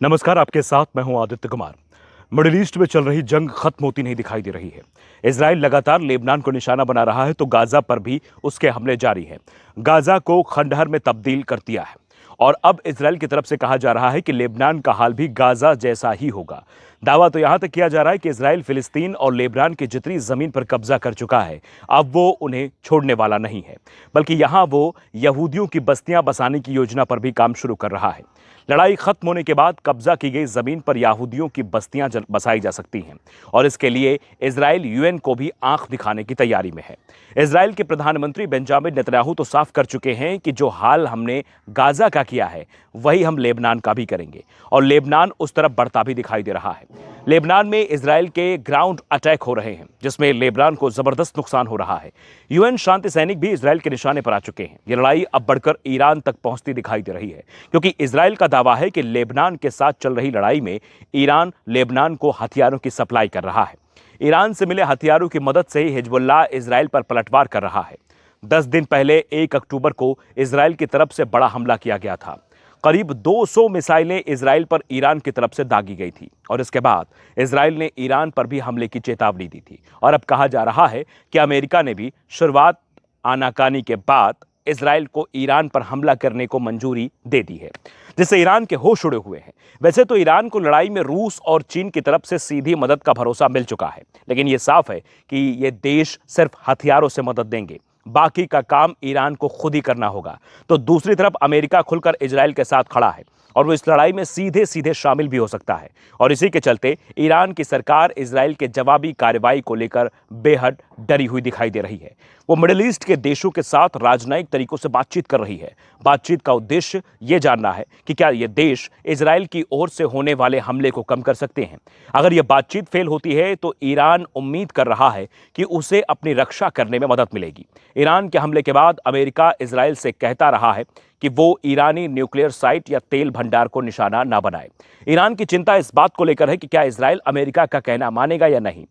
नमस्कार, आपके साथ मैं हूं आदित्य कुमार। मिडिल ईस्ट में चल रही जंग खत्म होती नहीं दिखाई दे रही है। इजराइल लगातार लेबनान को निशाना बना रहा है तो गाजा पर भी उसके हमले जारी हैं। गाजा को खंडहर में तब्दील कर दिया है और अब इजराइल की तरफ से कहा जा रहा है कि लेबनान का हाल भी गाजा जैसा ही होगा। दावा तो यहां तक किया जा रहा है कि इजराइल फिलिस्तीन और लेबनान की जितनी जमीन पर कब्जा कर चुका है, अब वो उन्हें छोड़ने वाला नहीं है, बल्कि यहां वो यहूदियों की बस्तियां बसाने की योजना पर भी काम शुरू कर रहा है। लड़ाई खत्म होने के बाद कब्जा की गई जमीन पर यहूदियों की बस्तियां बसाई जा सकती हैं और इसके लिए इजराइल यूएन को भी आंख दिखाने की तैयारी में है। इजराइल के प्रधानमंत्री बेंजामिन नेतन्याहू तो साफ कर चुके हैं कि जो हाल हमने गाजा का किया है वही हम लेबनान का भी करेंगे और लेबनान उस तरफ बढ़ता भी दिखाई दे रहा है। लेबनान में इजराइल के ग्राउंड अटैक हो रहे हैं जिसमें लेबनान को जबरदस्त नुकसान हो रहा है। यूएन शांति सैनिक भी इजराइल के निशाने पर आ चुके हैं। ये लड़ाई अब बढ़कर ईरान तक पहुंचती दिखाई दे रही है क्योंकि इजराइल का दावा है कि लेबनान के साथ चल रही लड़ाई में ईरान लेबनान को हथियारों की सप्लाई कर रहा है। ईरान से मिले हथियारों की मदद से ही हिजबुल्लाह इजराइल पर पलटवार कर रहा है। 10 दिन पहले 1 अक्टूबर को इजराइल की तरफ से बड़ा हमला किया गया था। करीब 200 मिसाइलें इजराइल पर ईरान की तरफ से दागी गई थी और इसके बाद इजराइल ने ईरान पर भी हमले की चेतावनी दी थी और अब कहा जा रहा है कि अमेरिका ने भी शुरुआत आनाकानी के बाद इजराइल को ईरान पर हमला करने को मंजूरी दे दी है, जिससे ईरान के होश उड़े हुए हैं। वैसे तो ईरान को लड़ाई में रूस और चीन की तरफ से सीधी मदद का भरोसा मिल चुका है, लेकिन यह साफ है कि ये देश सिर्फ हथियारों से मदद देंगे, बाकी का काम ईरान को खुद ही करना होगा। तो दूसरी तरफ अमेरिका खुलकर इजराइल के साथ खड़ा है और वो इस लड़ाई में सीधे सीधे शामिल भी हो सकता है और इसी के चलते ईरान की सरकार इजराइल के जवाबी कार्रवाई को लेकर बेहद डरी हुई दिखाई दे रही है। वो मिडिल ईस्ट के देशों के साथ राजनयिक तरीकों से बातचीत कर रही है। बातचीत का उद्देश्य ये जानना है कि क्या ये देश इजराइल की ओर से होने वाले हमले को कम कर सकते हैं। अगर यह बातचीत फेल होती है तो ईरान उम्मीद कर रहा है कि उसे अपनी रक्षा करने में मदद मिलेगी। ईरान के हमले के बाद अमेरिका इजराइल से कहता रहा है कि वो ईरानी न्यूक्लियर साइट या तेल भंडार को निशाना ना बनाए। ईरान की चिंता इस बात को लेकर है कि क्या इजराइल अमेरिका का कहना मानेगा या नहीं।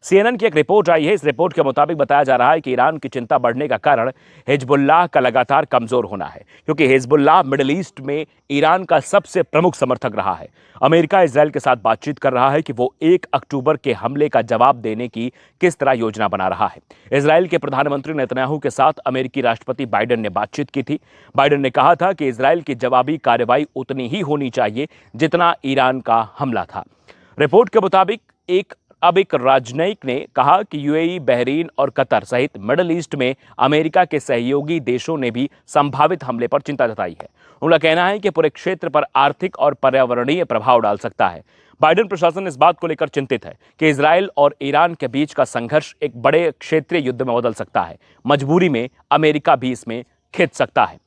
सीएनएन की एक रिपोर्ट आई है। इस रिपोर्ट के मुताबिक बताया जा रहा है कि ईरान की चिंता बढ़ने का कारण हिजबुल्लाह का लगातार कमजोर होना है, क्योंकि हिजबुल्लाह मिडिल ईस्ट में ईरान का सबसे प्रमुख समर्थक रहा है। अमेरिका इजराइल के साथ बातचीत कर रहा है कि वो 1 अक्टूबर के हमले का जवाब देने की किस तरह योजना बना रहा है। इजराइल के प्रधानमंत्री नेतन्याहू के साथ अमेरिकी राष्ट्रपति बाइडेन ने बातचीत की थी। बाइडेन ने कहा था कि इजराइल की जवाबी कार्रवाई उतनी ही होनी चाहिए जितना ईरान का हमला था। रिपोर्ट के मुताबिक एक राजनयिक ने कहा कि यूएई, बहरीन और कतर सहित मिडिल ईस्ट में अमेरिका के सहयोगी देशों ने भी संभावित हमले पर चिंता जताई है। उनका कहना है कि पूरे क्षेत्र पर आर्थिक और पर्यावरणीय प्रभाव डाल सकता है। बाइडेन प्रशासन इस बात को लेकर चिंतित है कि इजराइल और ईरान के बीच का संघर्ष एक बड़े क्षेत्रीय युद्ध में बदल सकता है। मजबूरी में अमेरिका भी इसमें खिंच सकता है।